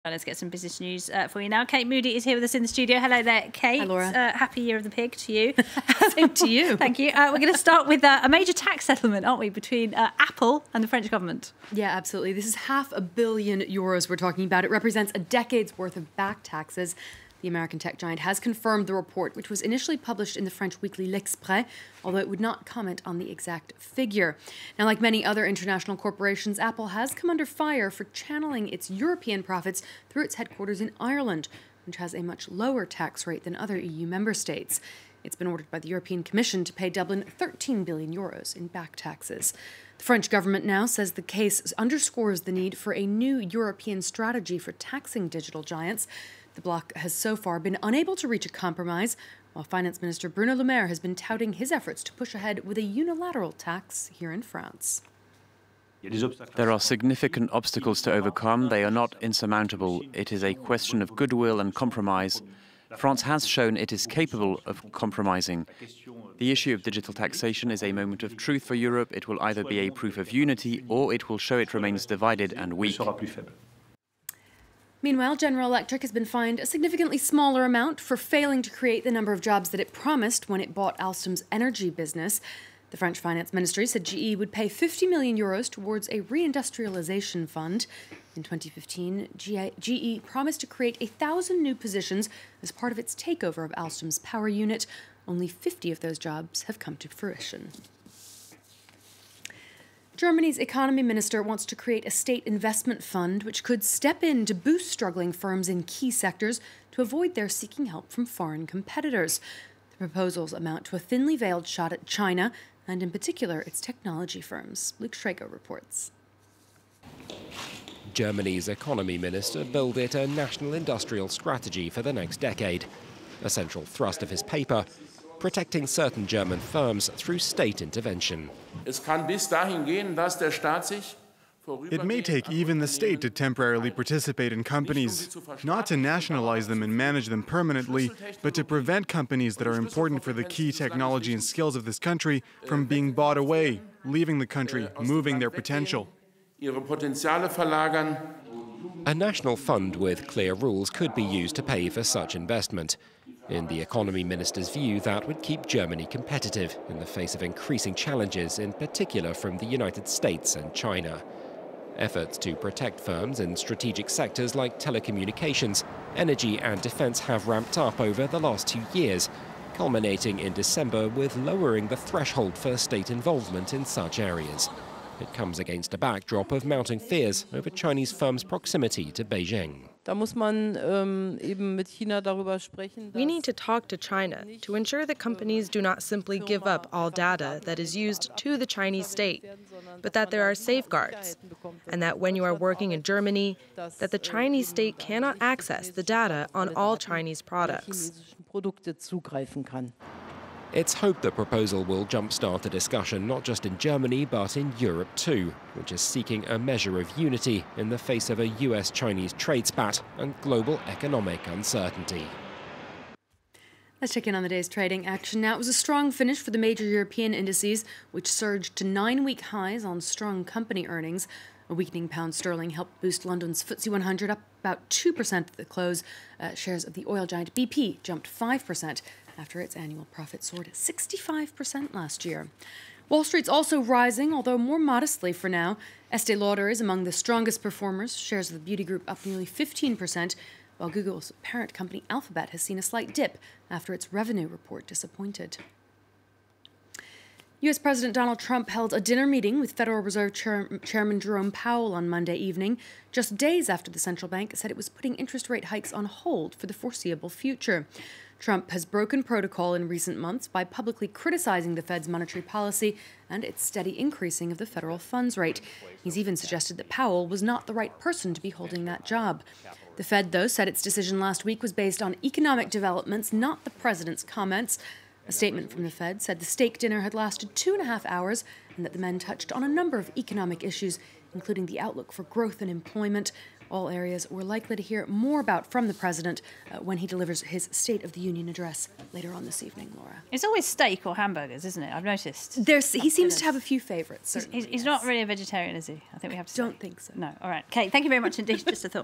Let's get some business news for you now. Kate Moody is here with us in the studio. Hello there, Kate. Hi, Laura. Happy Year of the Pig to you. Same to you. Thank you. We're going to start with a major tax settlement, aren't we, between Apple and the French government? Yeah, absolutely. This is €500 million we're talking about. It represents a decade's worth of back taxes. The American tech giant has confirmed the report, which was initially published in the French weekly L'Express, although it would not comment on the exact figure. Now, like many other international corporations, Apple has come under fire for channeling its European profits through its headquarters in Ireland, which has a much lower tax rate than other EU member states. It's been ordered by the European Commission to pay Dublin €13 billion in back taxes. The French government now says the case underscores the need for a new European strategy for taxing digital giants. The bloc has so far been unable to reach a compromise, while Finance Minister Bruno Le Maire has been touting his efforts to push ahead with a unilateral tax here in France. There are significant obstacles to overcome. They are not insurmountable. It is a question of goodwill and compromise. France has shown it is capable of compromising. The issue of digital taxation is a moment of truth for Europe. It will either be a proof of unity or it will show it remains divided and weak. Meanwhile, General Electric has been fined a significantly smaller amount for failing to create the number of jobs that it promised when it bought Alstom's energy business. The French Finance Ministry said GE would pay €50 million towards a reindustrialization fund. In 2015, GE promised to create 1,000 new positions as part of its takeover of Alstom's power unit. Only 50 of those jobs have come to fruition. Germany's economy minister wants to create a state investment fund which could step in to boost struggling firms in key sectors to avoid their seeking help from foreign competitors. The proposals amount to a thinly veiled shot at China and, in particular, its technology firms. Luke Schrager reports. Germany's economy minister billed it a national industrial strategy for the next decade. A central thrust of his paper, protecting certain German firms through state intervention. It may take even the state to temporarily participate in companies, not to nationalize them and manage them permanently, but to prevent companies that are important for the key technology and skills of this country from being bought away, leaving the country, moving their potential. A national fund with clear rules could be used to pay for such investment. In the economy minister's view, that would keep Germany competitive in the face of increasing challenges, in particular from the United States and China. Efforts to protect firms in strategic sectors like telecommunications, energy and defense have ramped up over the last 2 years, culminating in December with lowering the threshold for state involvement in such areas. It comes against a backdrop of mounting fears over Chinese firms' proximity to Beijing. We need to talk to China to ensure that companies do not simply give up all data that is used to the Chinese state, but that there are safeguards, and that when you are working in Germany, that the Chinese state cannot access the data on all Chinese products. It's hoped the proposal will jumpstart a discussion not just in Germany but in Europe too, which is seeking a measure of unity in the face of a US-Chinese trade spat and global economic uncertainty. Let's check in on the day's trading action. Now, it was a strong finish for the major European indices, which surged to 9-week highs on strong company earnings. A weakening pound sterling helped boost London's FTSE 100 up about 2% at the close. Shares of the oil giant BP jumped 5% after its annual profit soared 65% last year. Wall Street's also rising, although more modestly for now. Estée Lauder is among the strongest performers. Shares of the beauty group up nearly 15%, while Google's parent company Alphabet has seen a slight dip after its revenue report disappointed. U.S. President Donald Trump held a dinner meeting with Federal Reserve Chairman Jerome Powell on Monday evening, just days after the central bank said it was putting interest rate hikes on hold for the foreseeable future. Trump has broken protocol in recent months by publicly criticizing the Fed's monetary policy and its steady increasing of the federal funds rate. He's even suggested that Powell was not the right person to be holding that job. The Fed, though, said its decision last week was based on economic developments, not the president's comments. A statement from the Fed said the steak dinner had lasted 2.5 hours and that the men touched on a number of economic issues, including the outlook for growth and employment, all areas we're likely to hear more about from the president when he delivers his State of the Union address later on this evening, Laura. It's always steak or hamburgers, isn't it? I've noticed. He seems to have a few favourites. He's not really a vegetarian, is he? I think we have to say. Don't think so. No. All right. Kate, thank you very much indeed. Just a thought.